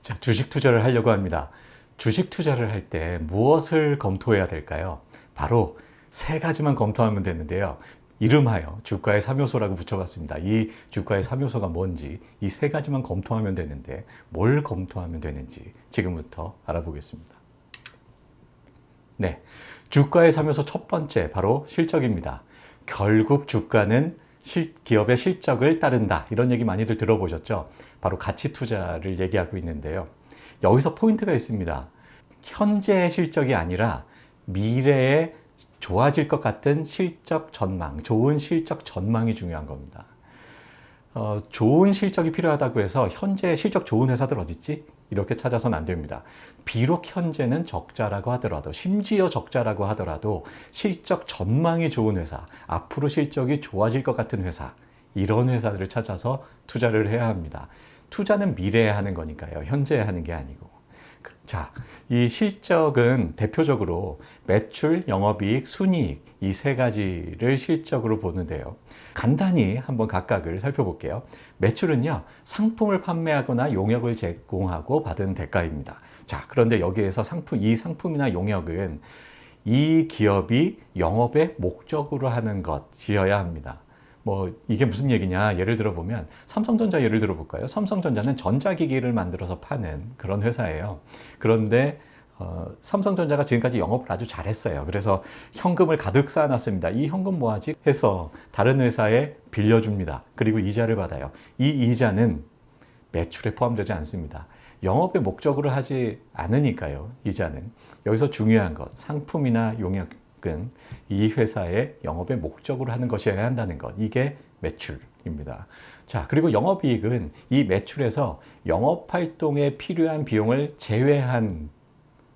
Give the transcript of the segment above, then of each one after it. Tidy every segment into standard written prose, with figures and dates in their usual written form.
자, 주식 투자를 하려고 합니다. 주식 투자를 할 때 무엇을 검토해야 될까요? 바로 세 가지만 검토하면 되는데요. 이름하여 주가의 3요소라고 붙여봤습니다. 이 주가의 3요소가 뭔지 이 세 가지만 검토하면 되는데 뭘 검토하면 되는지 지금부터 알아보겠습니다. 네, 주가의 3요소 첫 번째 바로 실적입니다. 결국 주가는 기업의 실적을 따른다. 이런 얘기 많이들 들어보셨죠? 바로 가치 투자를 얘기하고 있는데요. 여기서 포인트가 있습니다. 현재의 실적이 아니라 미래에 좋아질 것 같은 실적 전망, 좋은 실적 전망이 중요한 겁니다. 좋은 실적이 필요하다고 해서 현재 실적 좋은 회사들 어딨지? 이렇게 찾아서는 안 됩니다. 비록 현재는 적자라고 하더라도, 심지어 적자라고 하더라도 실적 전망이 좋은 회사, 앞으로 실적이 좋아질 것 같은 회사, 이런 회사들을 찾아서 투자를 해야 합니다. 투자는 미래에 하는 거니까요. 현재에 하는 게 아니고. 자, 이 실적은 대표적으로 매출, 영업이익, 순이익 이 세 가지를 실적으로 보는데요. 간단히 한번 각각을 살펴볼게요. 매출은요, 상품을 판매하거나 용역을 제공하고 받은 대가입니다. 자, 그런데 여기에서 이 상품이나 용역은 이 기업이 영업의 목적으로 하는 것이어야 합니다. 이게 무슨 얘기냐? 예를 들어 보면 삼성전자 예를 들어 볼까요? 삼성전자는 전자기기를 만들어서 파는 그런 회사예요. 그런데 삼성전자가 지금까지 영업을 아주 잘했어요. 그래서 현금을 가득 쌓아놨습니다. 이 현금 뭐하지? 해서 다른 회사에 빌려줍니다. 그리고 이자를 받아요. 이 이자는 매출에 포함되지 않습니다. 영업의 목적으로 하지 않으니까요. 이자는. 여기서 중요한 것, 상품이나 용역은 이 회사의 영업의 목적으로 하는 것이어야 한다는 것. 이게 매출입니다. 자, 그리고 영업이익은 이 매출에서 영업활동에 필요한 비용을 제외한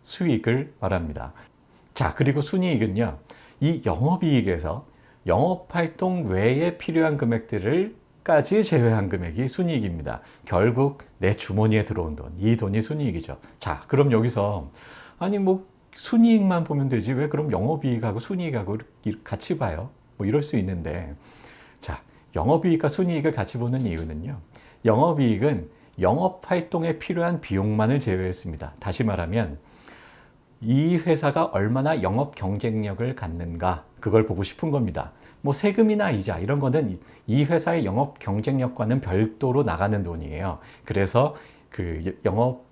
수익을 말합니다. 자, 그리고 순이익은요, 이 영업이익에서 영업활동 외에 필요한 금액들을까지 제외한 금액이 순이익입니다. 결국 내 주머니에 들어온 돈, 이 돈이 순이익이죠. 자, 그럼 여기서 순이익만 보면 되지 왜 그럼 영업이익하고 순이익하고 같이 봐요? 이럴 수 있는데, 자, 영업이익과 순이익을 같이 보는 이유는요, 영업이익은 영업활동에 필요한 비용만을 제외했습니다. 다시 말하면 이 회사가 얼마나 영업 경쟁력을 갖는가, 그걸 보고 싶은 겁니다. 세금이나 이자 이런 거는 이 회사의 영업 경쟁력과는 별도로 나가는 돈이에요. 그래서 그 영업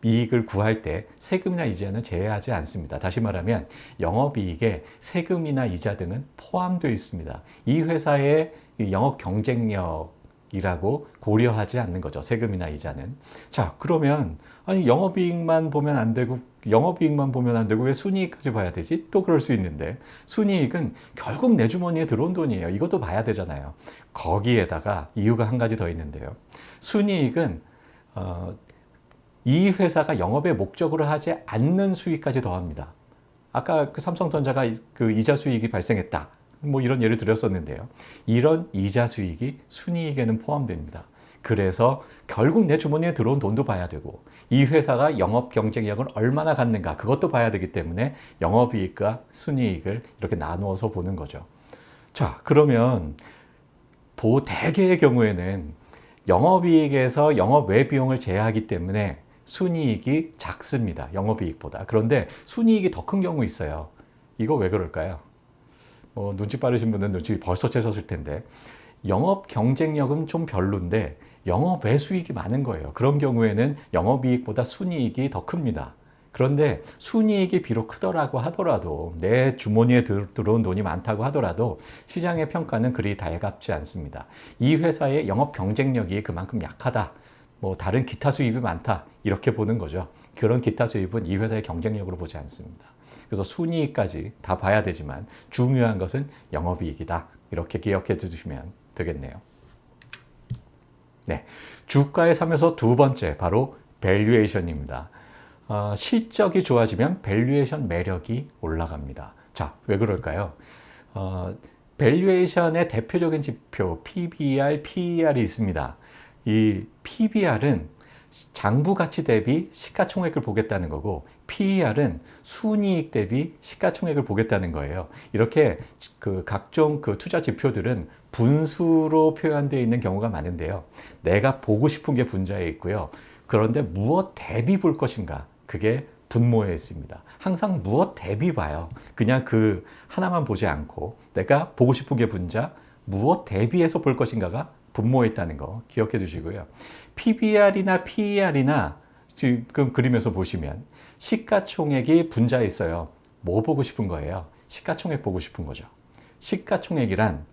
이익을 구할 때 세금이나 이자는 제외하지 않습니다. 다시 말하면 영업이익에 세금이나 이자 등은 포함되어 있습니다. 이 회사의 영업 경쟁력이라고 고려하지 않는 거죠. 세금이나 이자는. 자, 그러면 영업이익만 보면 안 되고 왜 순이익까지 봐야 되지? 또 그럴 수 있는데, 순이익은 결국 내 주머니에 들어온 돈이에요. 이것도 봐야 되잖아요. 거기에다가 이유가 한 가지 더 있는데요. 순이익은 이 회사가 영업의 목적으로 하지 않는 수익까지 더합니다. 아까 삼성전자가 이자 수익이 발생했다. 이런 예를 들었었는데요. 이런 이자 수익이 순이익에는 포함됩니다. 그래서 결국 내 주머니에 들어온 돈도 봐야 되고, 이 회사가 영업 경쟁력을 얼마나 갖는가, 그것도 봐야 되기 때문에 영업이익과 순이익을 이렇게 나누어서 보는 거죠. 자, 그러면 대개의 경우에는 영업이익에서 영업 외 비용을 제외하기 때문에 순이익이 작습니다. 영업이익보다. 그런데 순이익이 더 큰 경우 있어요. 이거 왜 그럴까요? 눈치 빠르신 분은 눈치 벌써 채셨을 텐데, 영업 경쟁력은 좀 별론데 영업 외 수익이 많은 거예요. 그런 경우에는 영업이익보다 순이익이 더 큽니다. 그런데 순이익이 비록 크더라고 하더라도, 내 주머니에 들어온 돈이 많다고 하더라도 시장의 평가는 그리 달갑지 않습니다. 이 회사의 영업 경쟁력이 그만큼 약하다, 다른 기타 수입이 많다, 이렇게 보는 거죠. 그런 기타 수입은 이 회사의 경쟁력으로 보지 않습니다. 그래서 순이익까지 다 봐야 되지만 중요한 것은 영업이익이다, 이렇게 기억해 주시면 되겠네요. 네, 주가의 3에서 두 번째 바로 밸류에이션입니다. 실적이 좋아지면 밸류에이션 매력이 올라갑니다. 자, 왜 그럴까요? 밸류에이션의 대표적인 지표 PBR, PER이 있습니다. 이 PBR은 장부 가치 대비 시가총액을 보겠다는 거고, PER은 순이익 대비 시가총액을 보겠다는 거예요. 이렇게 각종 투자 지표들은 분수로 표현되어 있는 경우가 많은데요. 내가 보고 싶은 게 분자에 있고요. 그런데 무엇 대비 볼 것인가? 그게 분모에 있습니다. 항상 무엇 대비 봐요. 그냥 그 하나만 보지 않고 내가 보고 싶은 게 분자, 무엇 대비해서 볼 것인가가 분모에 있다는 거 기억해 두시고요. PBR이나 PER이나 지금 그림에서 보시면 시가총액이 분자에 있어요. 뭐 보고 싶은 거예요? 시가총액 보고 싶은 거죠. 시가총액이란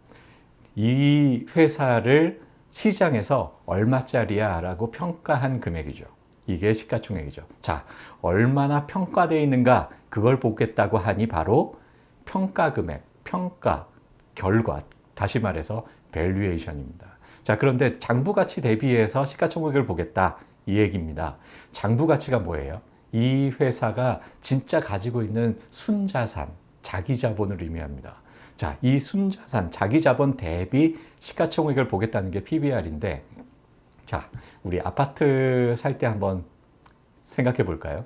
이 회사를 시장에서 얼마짜리야 라고 평가한 금액이죠. 이게 시가총액이죠. 자, 얼마나 평가되어 있는가 그걸 보겠다고 하니 바로 평가 금액, 평가, 결과, 다시 말해서 밸류에이션입니다. 자, 그런데 장부가치 대비해서 시가총액을 보겠다 이 얘기입니다. 장부가치가 뭐예요? 이 회사가 진짜 가지고 있는 순자산, 자기자본을 의미합니다. 자, 이 순자산, 자기자본 대비 시가총액을 보겠다는 게 PBR인데, 자, 우리 아파트 살 때 한번 생각해 볼까요?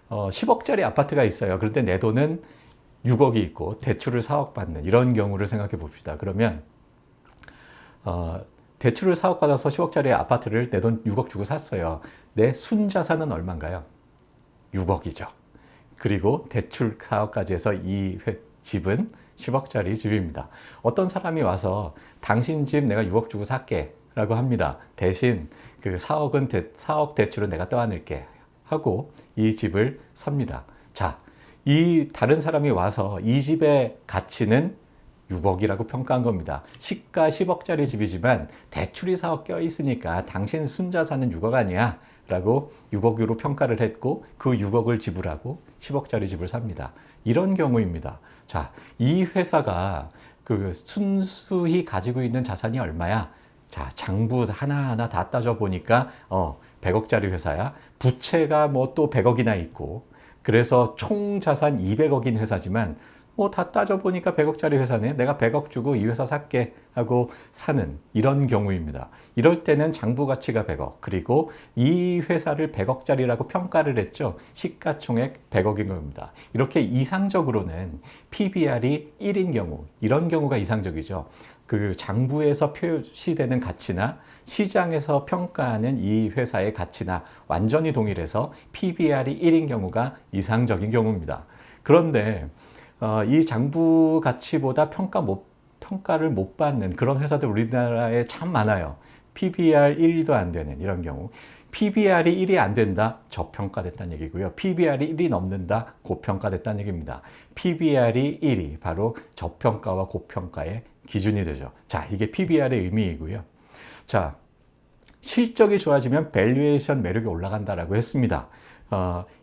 10억짜리 아파트가 있어요. 그런데 내 돈은 6억이 있고 대출을 4억 받는 이런 경우를 생각해 봅시다. 그러면 대출을 4억 받아서 10억짜리 아파트를 내 돈 6억 주고 샀어요. 내 순자산은 얼마인가요? 6억이죠. 그리고 대출 4억까지 해서 이 집은 10억짜리 집입니다. 어떤 사람이 와서 당신 집 내가 6억 주고 살게 라고 합니다. 대신 그 4억 대출은 내가 떠안을게 하고 이 집을 삽니다. 자, 이 다른 사람이 와서 이 집의 가치는 6억이라고 평가한 겁니다. 시가 10억짜리 집이지만 대출이 4억 껴있으니까 당신 순자산은 6억 아니야 라고 6억으로 평가를 했고 그 6억을 지불하고 10억짜리 집을 삽니다. 이런 경우입니다. 자, 이 회사가 그 순수히 가지고 있는 자산이 얼마야? 자, 장부 하나하나 다 따져 보니까 100억짜리 회사야. 부채가 뭐 또 100억이나 있고 그래서 총 자산 200억인 회사지만 뭐 다 따져보니까 100억짜리 회사네. 내가 100억 주고 이 회사 살게 하고 사는 이런 경우입니다. 이럴 때는 장부 가치가 100억 그리고 이 회사를 100억짜리라고 평가를 했죠. 시가총액 100억인 겁니다. 이렇게 이상적으로는 PBR이 1인 경우 이런 경우가 이상적이죠. 그 장부에서 표시되는 가치나 시장에서 평가하는 이 회사의 가치나 완전히 동일해서 PBR이 1인 경우가 이상적인 경우입니다. 그런데 이 장부 가치보다 평가를 못 받는 그런 회사들 우리나라에 참 많아요. PBR 1도 안 되는 이런 경우. PBR이 1이 안 된다? 저평가됐다는 얘기고요. PBR이 1이 넘는다? 고평가됐다는 얘기입니다. PBR이 1이 바로 저평가와 고평가의 기준이 되죠. 자, 이게 PBR의 의미이고요. 자, 실적이 좋아지면 밸류에이션 매력이 올라간다라고 했습니다.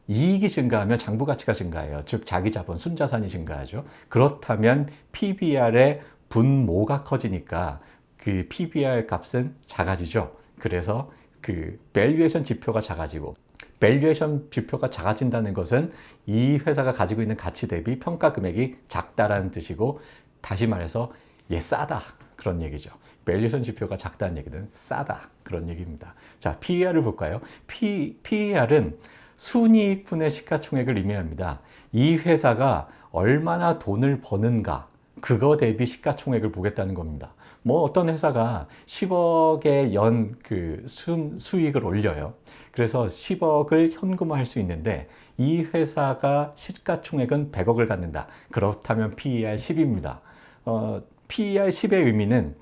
이익이 증가하면 장부 가치가 증가해요. 즉 자기 자본, 순자산이 증가하죠. 그렇다면 PBR의 분모가 커지니까 그 PBR 값은 작아지죠. 그래서 그 밸류에이션 지표가 작아지고 밸류에이션 지표가 작아진다는 것은 이 회사가 가지고 있는 가치 대비 평가 금액이 작다라는 뜻이고 다시 말해서 싸다 그런 얘기죠. 밸류에이션 지표가 작다는 얘기는 싸다 그런 얘기입니다. 자, PER을 볼까요? PER은 순이익분의 시가총액을 의미합니다. 이 회사가 얼마나 돈을 버는가 그거 대비 시가총액을 보겠다는 겁니다. 뭐 어떤 회사가 10억의 연 수익을 올려요. 그래서 10억을 현금화할 수 있는데 이 회사가 시가총액은 100억을 갖는다. 그렇다면 PER 10입니다. PER 10의 의미는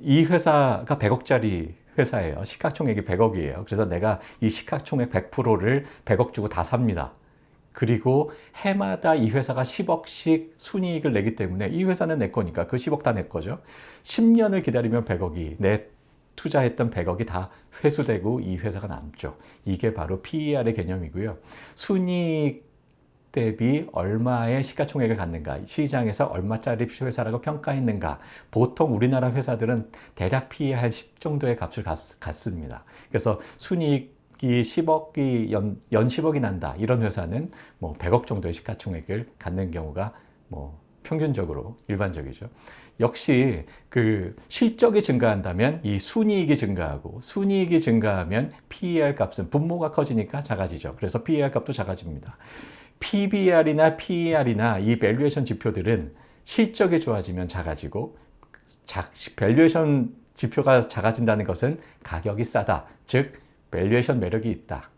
이 회사가 100억짜리 회사예요. 시가총액이 100억이에요. 그래서 내가 이 시가총액 100%를 100억 주고 다 삽니다. 그리고 해마다 이 회사가 10억씩 순이익을 내기 때문에 이 회사는 내 거니까 그 10억 다 내 거죠. 10년을 기다리면 100억이 내 투자했던 100억이 다 회수되고 이 회사가 남죠. 이게 바로 PER의 개념이고요. 순이익 대비 얼마의 시가총액을 갖는가, 시장에서 얼마짜리 회사라고 평가했는가. 보통 우리나라 회사들은 대략 PE 한 10 정도의 값을 갖습니다. 그래서 순이익이 10억이 연 10억이 난다. 이런 회사는 뭐 100억 정도의 시가총액을 갖는 경우가 뭐 평균적으로 일반적이죠. 역시 그 실적이 증가한다면 이 순이익이 증가하고 순이익이 증가하면 PER 값은 분모가 커지니까 작아지죠. 그래서 PER 값도 작아집니다. PBR이나 PER이나 이 밸류에이션 지표들은 실적이 좋아지면 작아지고 밸류에이션 지표가 작아진다는 것은 가격이 싸다. 즉 밸류에이션 매력이 있다.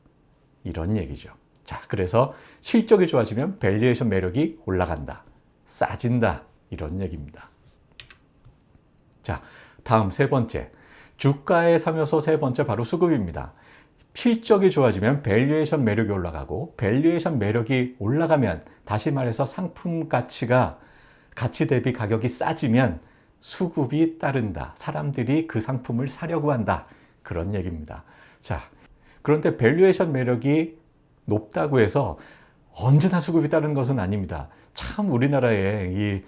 이런 얘기죠. 자, 그래서 실적이 좋아지면 밸류에이션 매력이 올라간다. 싸진다. 이런 얘기입니다. 자, 다음 세 번째. 주가의 3요소 세 번째 바로 수급입니다. 실적이 좋아지면 밸류에이션 매력이 올라가고 밸류에이션 매력이 올라가면 다시 말해서 상품 가치가 가치 대비 가격이 싸지면 수급이 따른다. 사람들이 그 상품을 사려고 한다. 그런 얘기입니다. 자, 그런데 밸류에이션 매력이 높다고 해서 언제나 수급이 따르는 것은 아닙니다. 참 우리나라의 이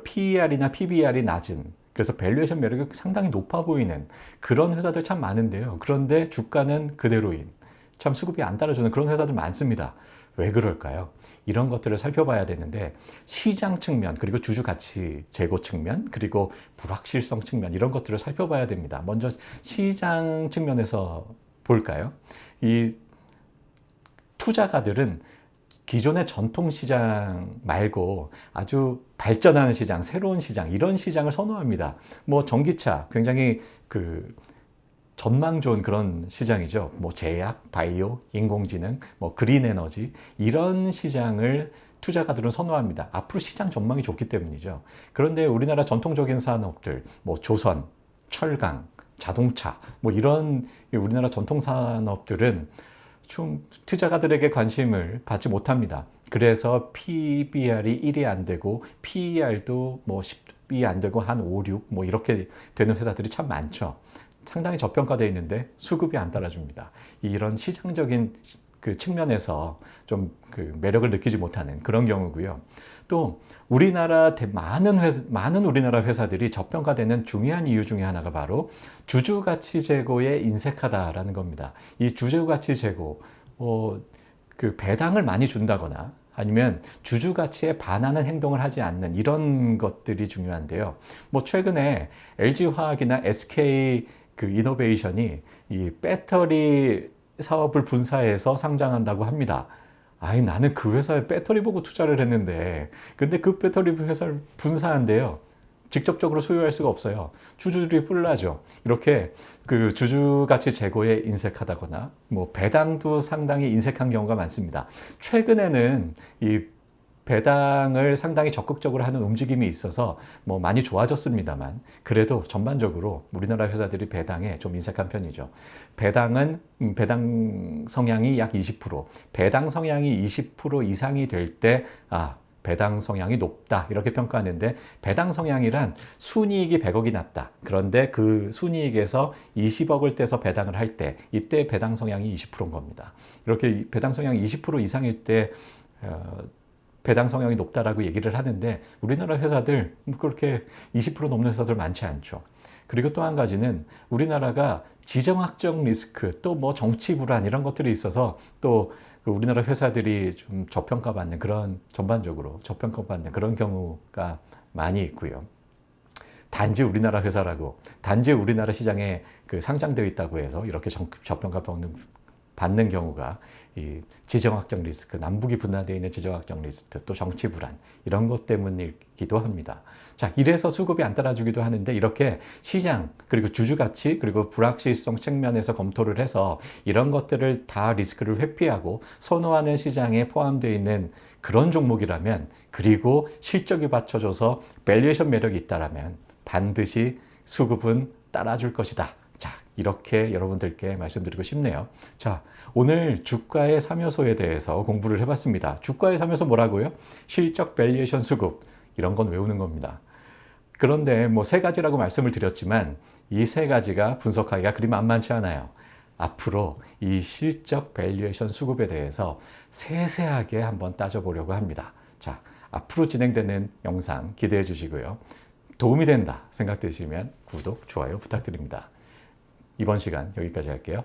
PER이나 PBR이 낮은, 그래서 밸류에이션 매력이 상당히 높아 보이는 그런 회사들 참 많은데요. 그런데 주가는 그대로인, 참 수급이 안 따라주는 그런 회사들 많습니다. 왜 그럴까요? 이런 것들을 살펴봐야 되는데, 시장 측면, 그리고 주주 가치 제고 측면, 그리고 불확실성 측면, 이런 것들을 살펴봐야 됩니다. 먼저 시장 측면에서 볼까요? 이 투자가들은 기존의 전통시장 말고 아주 발전하는 시장, 새로운 시장, 이런 시장을 선호합니다. 뭐 전기차, 굉장히 전망 좋은 그런 시장이죠. 뭐 제약, 바이오, 인공지능, 뭐 그린 에너지, 이런 시장을 투자가들은 선호합니다. 앞으로 시장 전망이 좋기 때문이죠. 그런데 우리나라 전통적인 산업들, 뭐 조선, 철강, 자동차, 뭐 이런 우리나라 전통 산업들은 좀 투자가들에게 관심을 받지 못합니다. 그래서 PBR이 1이 안 되고 PER도 뭐 10이 안 되고 한 5, 6 뭐 이렇게 되는 회사들이 참 많죠. 상당히 저평가되어 있는데 수급이 안 따라줍니다. 이런 시장적인 그 측면에서 좀 그 매력을 느끼지 못하는 그런 경우고요. 또 우리나라 많은 우리나라 회사들이 저평가되는 중요한 이유 중에 하나가 바로 주주가치 제고에 인색하다라는 겁니다. 이 주주가치 제고, 그 배당을 많이 준다거나 아니면 주주가치에 반하는 행동을 하지 않는 이런 것들이 중요한데요. 뭐 최근에 LG화학이나 SK 그 이노베이션이 이 배터리 사업을 분사해서 상장한다고 합니다. 아니, 나는 그 회사에 배터리 보고 투자를 했는데, 근데 그 배터리 회사를 분사한대요. 직접적으로 소유할 수가 없어요. 주주들이 뿔나죠. 이렇게 그 주주가치 제고에 인색하다거나, 뭐 배당도 상당히 인색한 경우가 많습니다. 최근에는 이 배당을 상당히 적극적으로 하는 움직임이 있어서 뭐 많이 좋아졌습니다만, 그래도 전반적으로 우리나라 회사들이 배당에 좀 인색한 편이죠. 배당 성향이 약 20%, 배당 성향이 20% 이상이 될 때, 배당 성향이 높다, 이렇게 평가하는데, 배당 성향이란 순이익이 100억이 났다. 그런데 그 순이익에서 20억을 떼서 배당을 할 때, 이때 배당 성향이 20%인 겁니다. 이렇게 배당 성향이 20% 이상일 때 배당 성향이 높다라고 얘기를 하는데, 우리나라 회사들 그렇게 20% 넘는 회사들 많지 않죠. 그리고 또 한 가지는 우리나라가 지정학적 리스크, 또 뭐 정치 불안, 이런 것들이 있어서 또 우리나라 회사들이 좀 저평가받는, 그런 전반적으로 저평가받는 그런 경우가 많이 있고요. 단지 우리나라 회사라고, 단지 우리나라 시장에 상장되어 있다고 해서 이렇게 저평가받는 경우가, 이 지정학적 리스크, 남북이 분화되어 있는 지정학적 리스크, 또 정치 불안, 이런 것 때문이기도 합니다. 자, 이래서 수급이 안 따라주기도 하는데, 이렇게 시장, 그리고 주주 가치, 그리고 불확실성 측면에서 검토를 해서 이런 것들을 다 리스크를 회피하고 선호하는 시장에 포함되어 있는 그런 종목이라면, 그리고 실적이 받쳐줘서 밸류에이션 매력이 있다라면 반드시 수급은 따라줄 것이다. 자, 이렇게 여러분들께 말씀드리고 싶네요. 자, 오늘 주가의 3요소에 대해서 공부를 해봤습니다. 주가의 3요소 뭐라고요? 실적, 밸류에이션, 수급. 이런 건 외우는 겁니다. 그런데 뭐 세 가지라고 말씀을 드렸지만, 이 세 가지가 분석하기가 그리 만만치 않아요. 앞으로 이 실적, 밸류에이션, 수급에 대해서 세세하게 한번 따져보려고 합니다. 자, 앞으로 진행되는 영상 기대해 주시고요. 도움이 된다 생각되시면 구독, 좋아요 부탁드립니다. 이번 시간 여기까지 할게요.